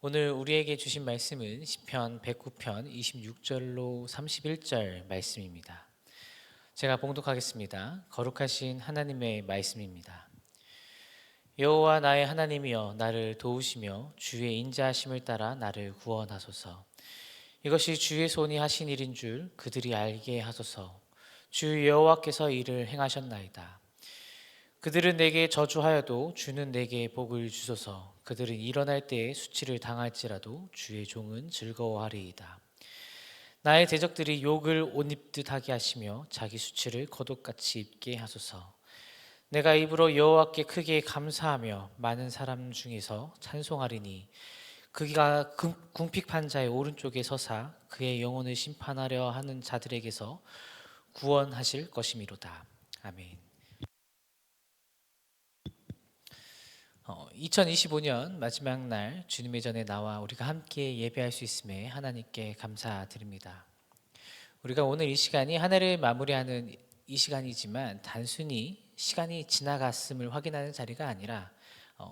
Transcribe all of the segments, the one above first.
오늘 우리에게 주신 말씀은 시편 109편 26절로 31절 말씀입니다. 제가 봉독하겠습니다. 거룩하신 하나님의 말씀입니다. 여호와 나의 하나님이여 나를 도우시며 주의 인자하심을 따라 나를 구원하소서. 이것이 주의 손이 하신 일인 줄 그들이 알게 하소서. 주 여호와께서 이를 행하셨나이다. 그들은 내게 저주하여도 주는 내게 복을 주소서. 그들은 일어날 때에 수치를 당할지라도 주의 종은 즐거워하리이다. 나의 대적들이 욕을 옷 입듯 하게 하시며 자기 수치를 겉옷같이 입게 하소서. 내가 입으로 여호와께 크게 감사하며 많은 사람 중에서 찬송하리니 그가 궁핍한 자의 오른쪽에 서사 그의 영혼을 심판하려 하는 자들에게서 구원하실 것이미로다. 아멘. 2025년 마지막 날 주님의 전에 나와 우리가 함께 예배할 수 있음에 하나님께 감사드립니다. 우리가 오늘 이 시간이 한 해를 마무리하는 이 시간이지만 단순히 시간이 지나갔음을 확인하는 자리가 아니라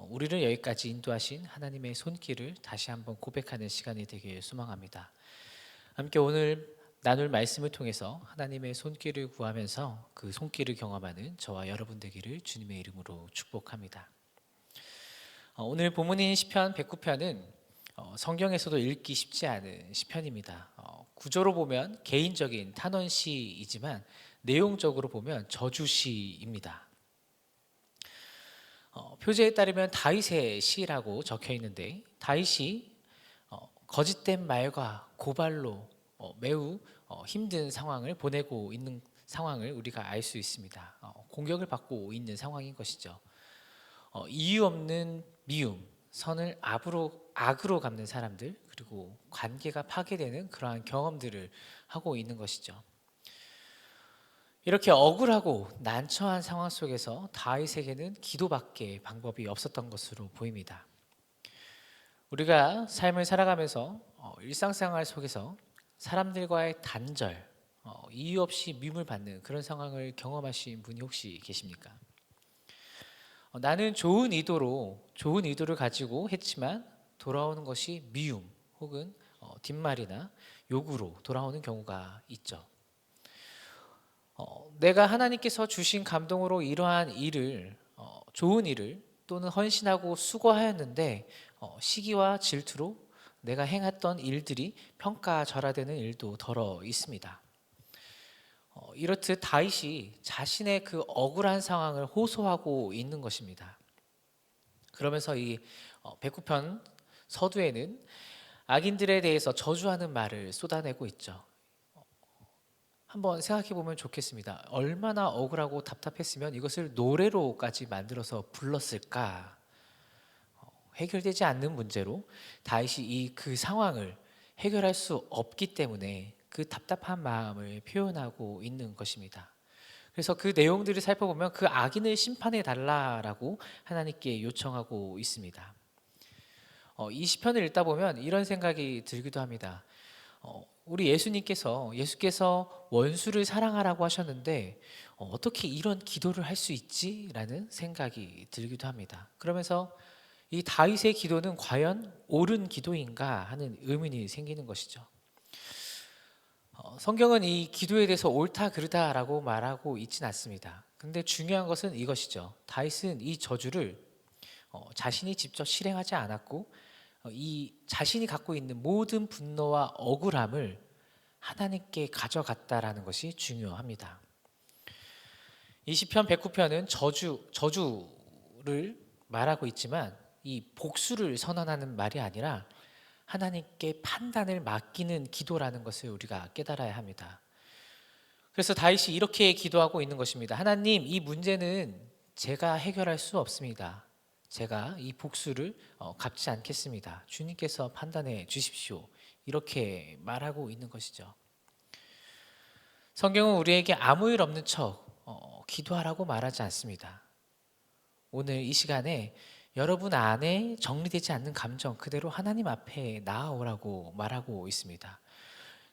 우리를 여기까지 인도하신 하나님의 손길을 다시 한번 고백하는 시간이 되길 소망합니다. 함께 오늘 나눌 말씀을 통해서 하나님의 손길을 구하면서 그 손길을 경험하는 저와 여러분 되기를 주님의 이름으로 축복합니다. 오늘 본문인 시편 109편은 성경에서도 읽기 쉽지 않은 시편입니다. 구조로 보면 개인적인 탄원시이지만 내용적으로 보면 저주시입니다. 표제에 따르면 다윗의 시라고 적혀 있는데 다윗이 거짓된 말과 고발로 매우 힘든 상황을 보내고 있는 상황을 우리가 알 수 있습니다. 공격을 받고 있는 상황인 것이죠. 이유 없는 미움, 선을 악으로 갚는 사람들, 그리고 관계가 파괴되는 그러한 경험들을 하고 있는 것이죠. 이렇게 억울하고 난처한 상황 속에서 다윗에게는 기도밖에 방법이 없었던 것으로 보입니다. 우리가 삶을 살아가면서 일상생활 속에서 사람들과의 단절, 이유 없이 미움을 받는 그런 상황을 경험하신 분이 혹시 계십니까? 나는 좋은 의도를 가지고 했지만 돌아오는 것이 미움 혹은 뒷말이나 욕으로 돌아오는 경우가 있죠. 내가 하나님께서 주신 감동으로 이러한 일을 좋은 일을 또는 헌신하고 수고하였는데 시기와 질투로 내가 행했던 일들이 평가절하되는 일도 덜어 있습니다. 이렇듯 다윗이 자신의 그 억울한 상황을 호소하고 있는 것입니다. 그러면서 이 109편 서두에는 악인들에 대해서 저주하는 말을 쏟아내고 있죠. 한번 생각해 보면 좋겠습니다. 얼마나 억울하고 답답했으면 이것을 노래로까지 만들어서 불렀을까? 해결되지 않는 문제로 다윗이 그 상황을 해결할 수 없기 때문에 그 답답한 마음을 표현하고 있는 것입니다. 그래서 그 내용들을 살펴보면 그 악인을 심판해 달라라고 하나님께 요청하고 있습니다. 이 시편을 읽다 보면 이런 생각이 들기도 합니다. 우리 예수께서 원수를 사랑하라고 하셨는데 어떻게 이런 기도를 할 수 있지라는 생각이 들기도 합니다. 그러면서 이 다윗의 기도는 과연 옳은 기도인가 하는 의문이 생기는 것이죠. 성경은 이 기도에 대해서 옳다 그르다라고 말하고 있진 않습니다. 근데 중요한 것은 이것이죠. 다윗은 이 저주를 자신이 직접 실행하지 않았고 이 자신이 갖고 있는 모든 분노와 억울함을 하나님께 가져갔다라는 것이 중요합니다. 이 시편 109편은 저주를 말하고 있지만 이 복수를 선언하는 말이 아니라 하나님께 판단을 맡기는 기도라는 것을 우리가 깨달아야 합니다. 그래서 다윗이 이렇게 기도하고 있는 것입니다. 하나님, 이 문제는 제가 해결할 수 없습니다. 제가 이 복수를 갚지 않겠습니다. 주님께서 판단해 주십시오. 이렇게 말하고 있는 것이죠. 성경은 우리에게 아무 일 없는 척 기도하라고 말하지 않습니다. 오늘 이 시간에 여러분 안에 정리되지 않는 감정 그대로 하나님 앞에 나아오라고 말하고 있습니다.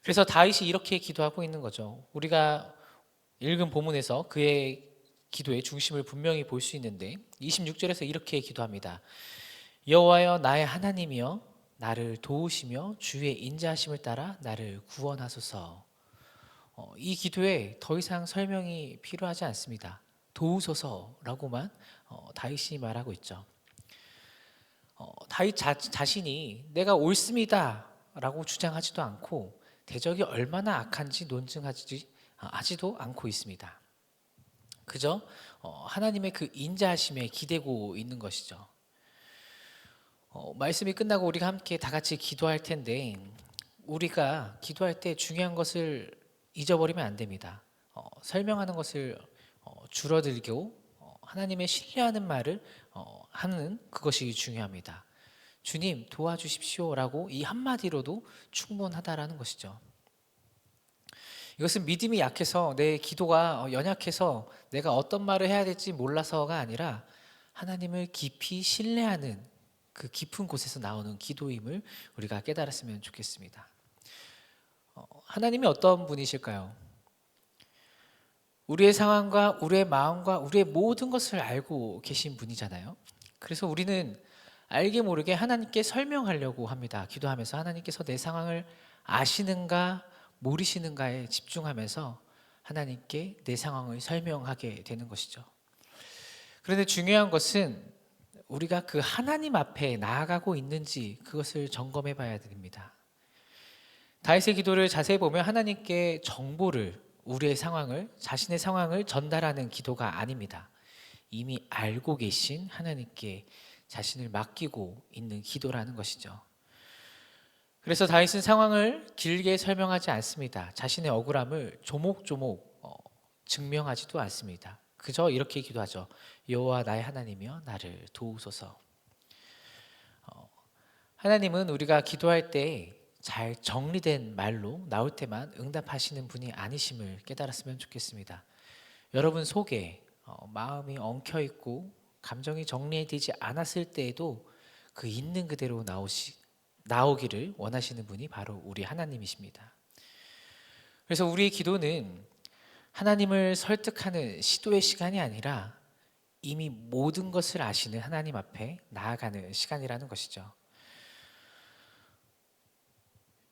그래서 다윗이 이렇게 기도하고 있는 거죠. 우리가 읽은 본문에서 그의 기도의 중심을 분명히 볼 수 있는데 26절에서 이렇게 기도합니다. 여호와여 나의 하나님이여 나를 도우시며 주의 인자하심을 따라 나를 구원하소서. 이 기도에 더 이상 설명이 필요하지 않습니다. 도우소서라고만 다윗이 말하고 있죠. 다윗 자신이 내가 옳습니다라고 주장하지도 않고 대적이 얼마나 악한지 하지도 않고 있습니다. 그저 하나님의 그 인자하심에 기대고 있는 것이죠. 말씀이 끝나고 우리가 함께 다 같이 기도할 텐데 우리가 기도할 때 중요한 것을 잊어버리면 안 됩니다. 설명하는 것을 줄어들고 하나님의 신뢰하는 말을 하는 그것이 중요합니다. 주님 도와주십시오라고 이 한마디로도 충분하다라는 것이죠. 이것은 믿음이 약해서 내 기도가 연약해서 내가 어떤 말을 해야 될지 몰라서가 아니라 하나님을 깊이 신뢰하는 그 깊은 곳에서 나오는 기도임을 우리가 깨달았으면 좋겠습니다. 하나님이 어떤 분이실까요? 우리의 상황과 우리의 마음과 우리의 모든 것을 알고 계신 분이잖아요. 그래서 우리는 알게 모르게 하나님께 설명하려고 합니다. 기도하면서 하나님께서 내 상황을 아시는가 모르시는가에 집중하면서 하나님께 내 상황을 설명하게 되는 것이죠. 그런데 중요한 것은 우리가 그 하나님 앞에 나아가고 있는지 그것을 점검해 봐야 됩니다. 다윗의 기도를 자세히 보면 하나님께 정보를 우리의 상황을 자신의 상황을 전달하는 기도가 아닙니다. 이미 알고 계신 하나님께 자신을 맡기고 있는 기도라는 것이죠. 그래서 다윗은 상황을 길게 설명하지 않습니다. 자신의 억울함을 조목조목 증명하지도 않습니다. 그저 이렇게 기도하죠. 여호와 나의 하나님이여 나를 도우소서. 하나님은 우리가 기도할 때 잘 정리된 말로 나올 때만 응답하시는 분이 아니심을 깨달았으면 좋겠습니다. 여러분 속에 마음이 엉켜 있고 감정이 정리되지 않았을 때에도 그 있는 그대로 나오기를 원하시는 분이 바로 우리 하나님이십니다. 그래서 우리의 기도는 하나님을 설득하는 시도의 시간이 아니라 이미 모든 것을 아시는 하나님 앞에 나아가는 시간이라는 것이죠.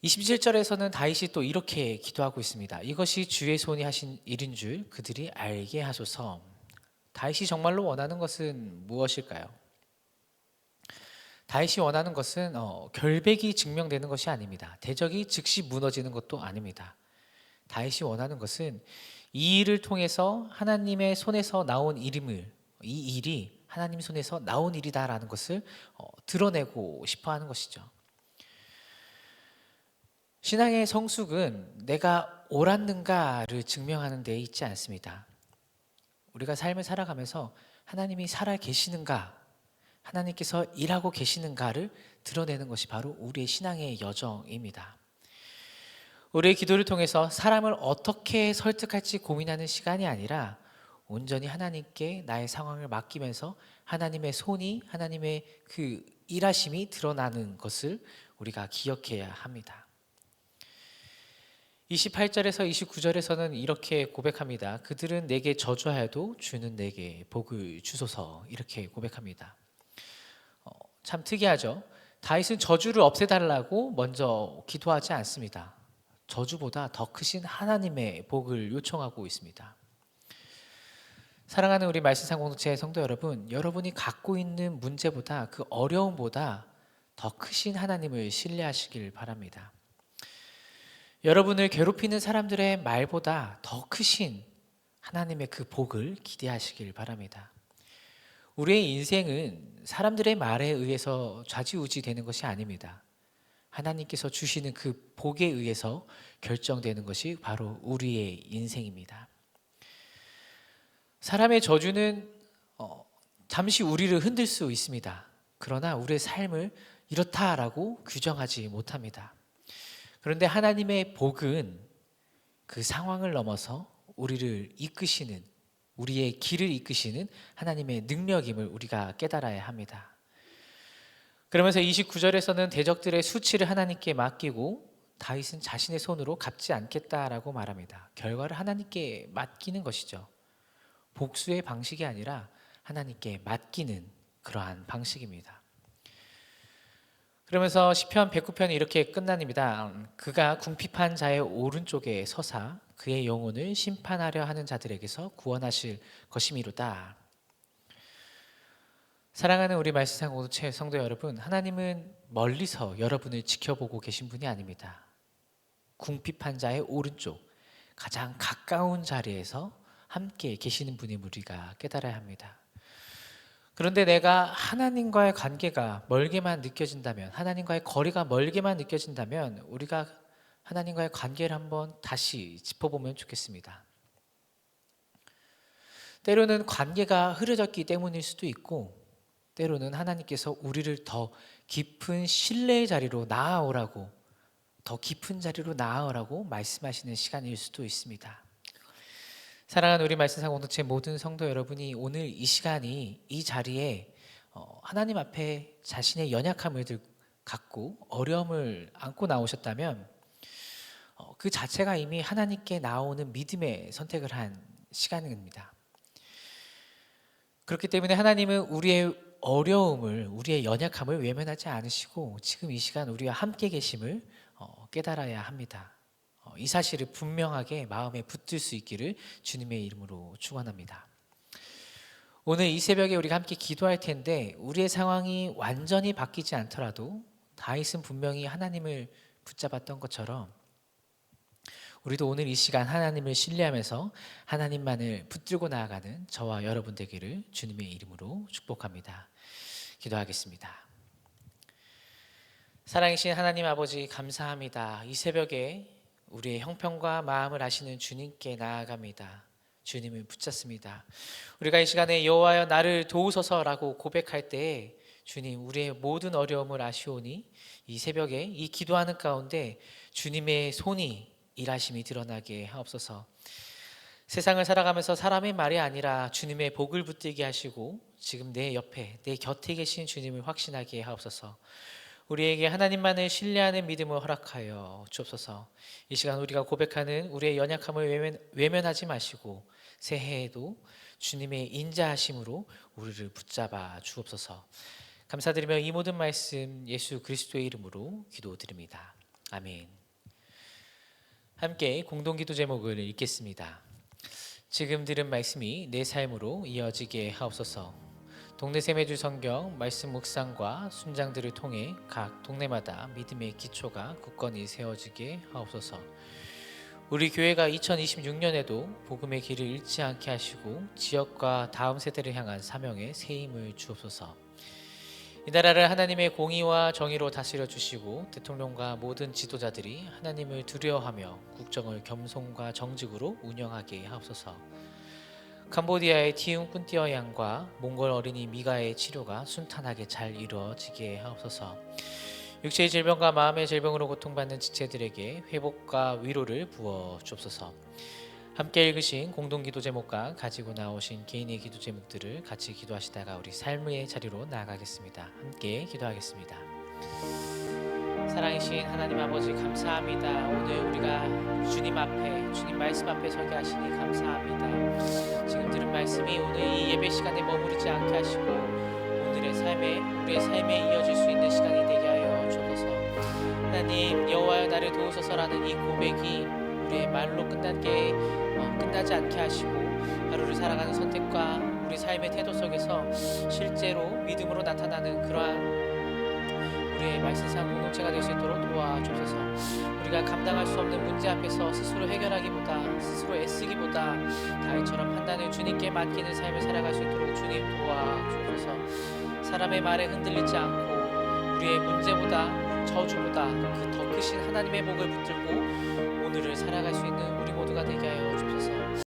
27절에서는 다윗이 또 이렇게 기도하고 있습니다. 이것이 주의 손이 하신 일인 줄 그들이 알게 하소서. 다윗이 정말로 원하는 것은 무엇일까요? 다윗이 원하는 것은 결백이 증명되는 것이 아닙니다. 대적이 즉시 무너지는 것도 아닙니다. 다윗이 원하는 것은 이 일을 통해서 하나님의 손에서 나온 이 일이 하나님 손에서 나온 일이다라는 것을 드러내고 싶어 하는 것이죠. 신앙의 성숙은 내가 옳았는가를 증명하는 데 있지 않습니다. 우리가 삶을 살아가면서 하나님이 살아 계시는가, 하나님께서 일하고 계시는가를 드러내는 것이 바로 우리의 신앙의 여정입니다. 우리의 기도를 통해서 사람을 어떻게 설득할지 고민하는 시간이 아니라 온전히 하나님께 나의 상황을 맡기면서 하나님의 손이, 하나님의 그 일하심이 드러나는 것을 우리가 기억해야 합니다. 28절에서 29절에서는 이렇게 고백합니다. 그들은 내게 저주하여도 주는 내게 복을 주소서. 이렇게 고백합니다. 참 특이하죠. 다윗은 저주를 없애달라고 먼저 기도하지 않습니다. 저주보다 더 크신 하나님의 복을 요청하고 있습니다. 사랑하는 우리 말씀상 공동체 성도 여러분, 여러분이 갖고 있는 문제보다 그 어려움보다 더 크신 하나님을 신뢰하시길 바랍니다. 여러분을 괴롭히는 사람들의 말보다 더 크신 하나님의 그 복을 기대하시길 바랍니다. 우리의 인생은 사람들의 말에 의해서 좌지우지 되는 것이 아닙니다. 하나님께서 주시는 그 복에 의해서 결정되는 것이 바로 우리의 인생입니다. 사람의 저주는 잠시 우리를 흔들 수 있습니다. 그러나 우리의 삶을 이렇다라고 규정하지 못합니다. 그런데 하나님의 복은 그 상황을 넘어서 우리를 이끄시는, 우리의 길을 이끄시는 하나님의 능력임을 우리가 깨달아야 합니다. 그러면서 29절에서는 대적들의 수치를 하나님께 맡기고 다윗은 자신의 손으로 갚지 않겠다라고 말합니다. 결과를 하나님께 맡기는 것이죠. 복수의 방식이 아니라 하나님께 맡기는 그러한 방식입니다. 그러면서 시편 109편이 이렇게 끝납니다. 그가 궁핍한 자의 오른쪽에 서사 그의 영혼을 심판하려 하는 자들에게서 구원하실 것이미로다. 사랑하는 우리 말씀상 공동체 성도 여러분, 하나님은 멀리서 여러분을 지켜보고 계신 분이 아닙니다. 궁핍한 자의 오른쪽, 가장 가까운 자리에서 함께 계시는 분임을 우리가 깨달아야 합니다. 그런데 내가 하나님과의 관계가 멀게만 느껴진다면, 하나님과의 거리가 멀게만 느껴진다면 우리가 하나님과의 관계를 한번 다시 짚어보면 좋겠습니다. 때로는 관계가 흐려졌기 때문일 수도 있고, 때로는 하나님께서 우리를 더 깊은 신뢰의 자리로 나아오라고, 더 깊은 자리로 나아오라고 말씀하시는 시간일 수도 있습니다. 사랑하는 우리 말씀상 공동체 모든 성도 여러분이 오늘 이 시간이 이 자리에 하나님 앞에 자신의 연약함을 갖고 어려움을 안고 나오셨다면 그 자체가 이미 하나님께 나오는 믿음의 선택을 한 시간입니다. 그렇기 때문에 하나님은 우리의 어려움을, 우리의 연약함을 외면하지 않으시고 지금 이 시간 우리와 함께 계심을 깨달아야 합니다. 이 사실을 분명하게 마음에 붙들 수 있기를 주님의 이름으로 축원합니다. 오늘 이 새벽에 우리가 함께 기도할 텐데 우리의 상황이 완전히 바뀌지 않더라도 다윗은 분명히 하나님을 붙잡았던 것처럼 우리도 오늘 이 시간 하나님을 신뢰하면서 하나님만을 붙들고 나아가는 저와 여러분 되기를 주님의 이름으로 축복합니다. 기도하겠습니다. 사랑이신 하나님 아버지 감사합니다. 이 새벽에 우리의 형편과 마음을 아시는 주님께 나아갑니다. 주님을 붙잡습니다. 우리가 이 시간에 여호와여 나를 도우소서라고 고백할 때에 주님 우리의 모든 어려움을 아시오니 이 새벽에 이 기도하는 가운데 주님의 손이 일하심이 드러나게 하옵소서. 세상을 살아가면서 사람의 말이 아니라 주님의 복을 붙들게 하시고 지금 내 옆에 내 곁에 계신 주님을 확신하게 하옵소서. 우리에게 하나님만을 신뢰하는 믿음을 허락하여 주옵소서. 이 시간 우리가 고백하는 우리의 연약함을 외면하지 마시고 새해에도 주님의 인자하심으로 우리를 붙잡아 주옵소서. 감사드리며 이 모든 말씀 예수 그리스도의 이름으로 기도드립니다. 아멘. 함께 공동기도 제목을 읽겠습니다. 지금 들은 말씀이 내 삶으로 이어지게 하옵소서. 동네 세매주 성경 말씀 묵상과 순장들을 통해 각 동네마다 믿음의 기초가 굳건히 세워지게 하옵소서. 우리 교회가 2026년에도 복음의 길을 잃지 않게 하시고 지역과 다음 세대를 향한 사명에 새 힘을 주옵소서. 이 나라를 하나님의 공의와 정의로 다스려 주시고 대통령과 모든 지도자들이 하나님을 두려워하며 국정을 겸손과 정직으로 운영하게 하옵소서. 캄보디아의 티움 꾼띠어 양과 몽골 어린이 미가의 치료가 순탄하게 잘 이루어지게 하옵소서. 육체의 질병과 마음의 질병으로 고통받는 지체들에게 회복과 위로를 부어 주옵소서. 함께 읽으신 공동기도 제목과 가지고 나오신 개인의 기도 제목들을 같이 기도하시다가 우리 삶의 자리로 나아가겠습니다. 함께 기도하겠습니다. 사랑이신 하나님 아버지 감사합니다. 오늘 우리가 주님 앞에 주님 말씀 앞에 서게 하시니 감사합니다. 지금 들은 말씀이 오늘 이 예배 시간에 머무르지 않게 하시고 오늘의 삶에 우리의 삶에 이어질 수 있는 시간이 되게 하여 주옵소서. 하나님 여호와여 나를 도우소서라는 이 고백이 우리의 말로 끝나지 않게 하시고 하루를 살아가는 선택과 우리 삶의 태도 속에서 실제로 믿음으로 나타나는 그러한 우리의 말씀상 공동체가 될 수 있도록 도와주옵소서. 우리가 감당할 수 없는 문제 앞에서 스스로 해결하기보다 스스로 애쓰기보다 다윗처럼 판단을 주님께 맡기는 삶을 살아갈 수 있도록 주님 도와주옵소서. 사람의 말에 흔들리지 않고 우리의 문제보다 저주보다 그 더 크신 하나님의 복을 붙들고 오늘을 살아갈 수 있는 우리 모두가 되게 하여 주옵소서.